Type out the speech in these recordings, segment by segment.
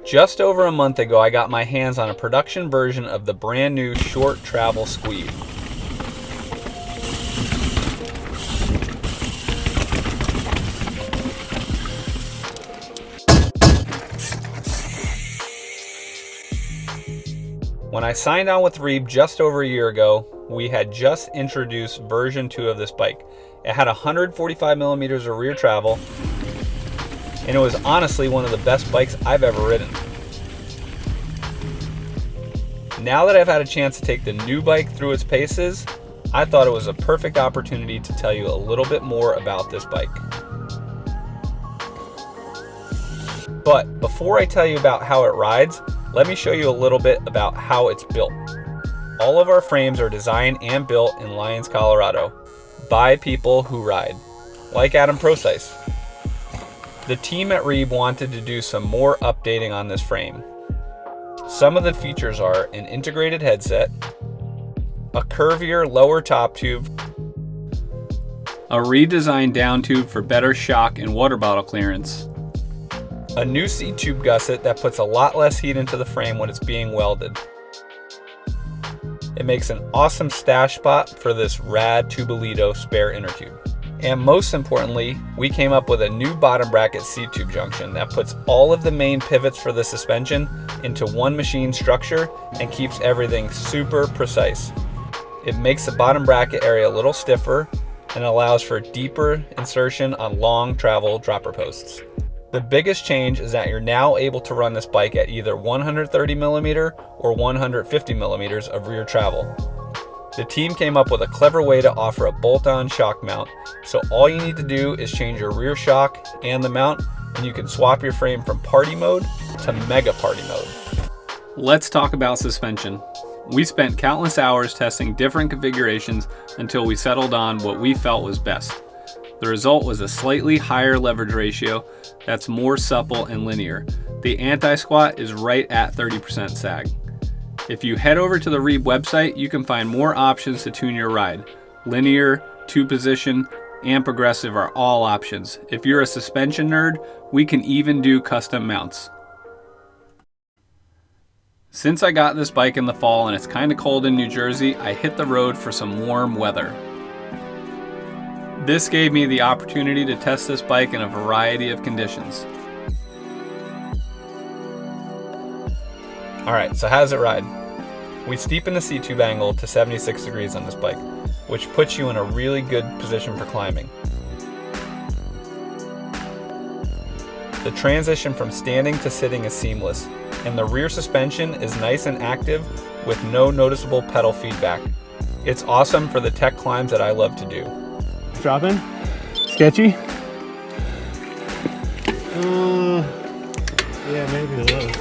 Just over a month ago, I got my hands on a production version of the brand new short travel Sqweeb. When I signed on with Reeb just over a year ago, we had just introduced version 2 of this bike. It had 145 millimeters of rear travel, and it was honestly one of the best bikes I've ever ridden. Now that I've had a chance to take the new bike through its paces, I thought it was a perfect opportunity to tell you a little bit more about this bike. But before I tell you about how it rides, let me show you a little bit about how it's built. All of our frames are designed and built in Lyons, Colorado, by people who ride, like Adam Procise. The team at Reeb wanted to do some more updating on this frame. Some of the features are an integrated headset, a curvier lower top tube, a redesigned down tube for better shock and water bottle clearance, a new seat tube gusset that puts a lot less heat into the frame when it's being welded. It makes an awesome stash spot for this rad Tubolito spare inner tube. And most importantly, we came up with a new bottom bracket seat tube junction that puts all of the main pivots for the suspension into one machine structure and keeps everything super precise. It makes the bottom bracket area a little stiffer and allows for deeper insertion on long travel dropper posts. The biggest change is that you're now able to run this bike at either 130 millimeter or 150 millimeters of rear travel. The team came up with a clever way to offer a bolt-on shock mount, so all you need to do is change your rear shock and the mount, and you can swap your frame from party mode to mega party mode. Let's talk about suspension. We spent countless hours testing different configurations until we settled on what we felt was best. The result was a slightly higher leverage ratio that's more supple and linear. The anti-squat is right at 30% sag. If you head over to the Reeb website, you can find more options to tune your ride. Linear, 2-position, and progressive are all options. If you're a suspension nerd, we can even do custom mounts. Since I got this bike in the fall and it's kind of cold in New Jersey, I hit the road for some warm weather. This gave me the opportunity to test this bike in a variety of conditions. Alright, so how does it ride? We steepen the seat tube angle to 76 degrees on this bike, which puts you in a really good position for climbing. The transition from standing to sitting is seamless, and the rear suspension is nice and active with no noticeable pedal feedback. It's awesome for the tech climbs that I love to do. Dropping? Sketchy? Yeah, maybe a little.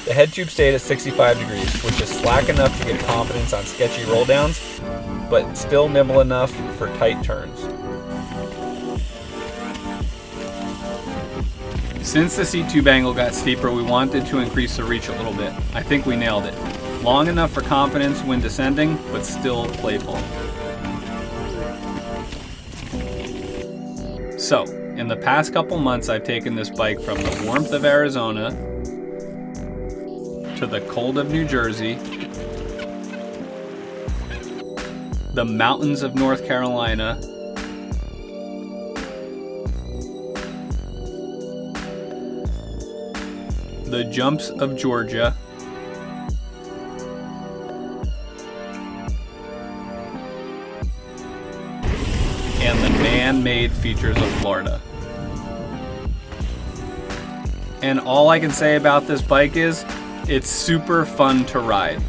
The head tube stayed at 65 degrees, which is slack enough to get confidence on sketchy roll downs, but still nimble enough for tight turns. Since the seat tube angle got steeper, we wanted to increase the reach a little bit. I think we nailed it. Long enough for confidence when descending, but still playful. So, in the past couple months, I've taken this bike from the warmth of Arizona to the cold of New Jersey, the mountains of North Carolina, the jumps of Georgia, and the man-made features of Florida. And all I can say about this bike is, it's super fun to ride.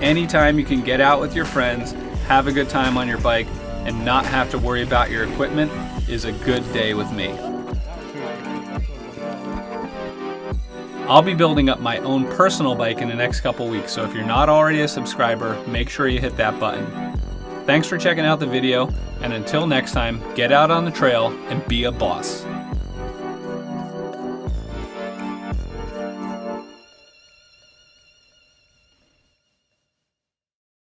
Anytime you can get out with your friends, have a good time on your bike, and not have to worry about your equipment is a good day with me. I'll be building up my own personal bike in the next couple weeks, so if you're not already a subscriber, make sure you hit that button. Thanks for checking out the video, and until next time, get out on the trail and be a boss.